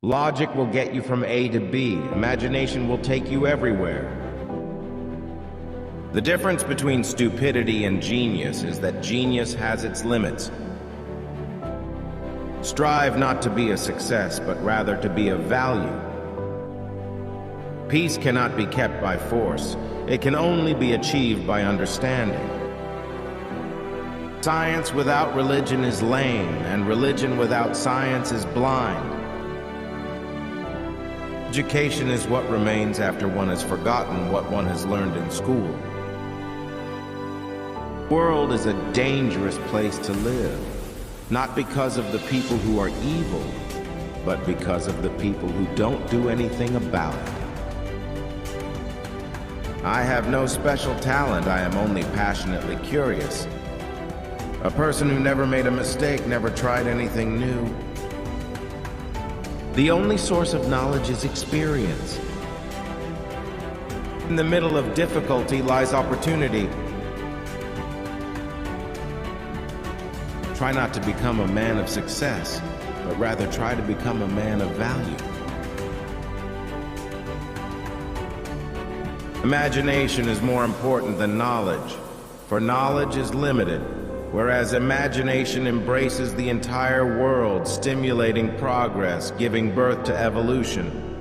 Logic will get you from A to B. Imagination will take you everywhere. The difference between stupidity and genius is that genius has its limits. Strive not to be a success, but rather to be of value. Peace cannot be kept by force. It can only be achieved by understanding. Science without religion is lame, and religion without science is blind. Education is what remains after one has forgotten what one has learned in school. The world is a dangerous place to live, not because of the people who are evil, but because of the people who don't do anything about it. I have no special talent, I am only passionately curious. A person who never made a mistake, never tried anything new. The only source of knowledge is experience. In the middle of difficulty lies opportunity. Try not to become a man of success, but rather try to become a man of value. Imagination is more important than knowledge, for knowledge is limited, whereas imagination embraces the entire world, stimulating progress, giving birth to evolution.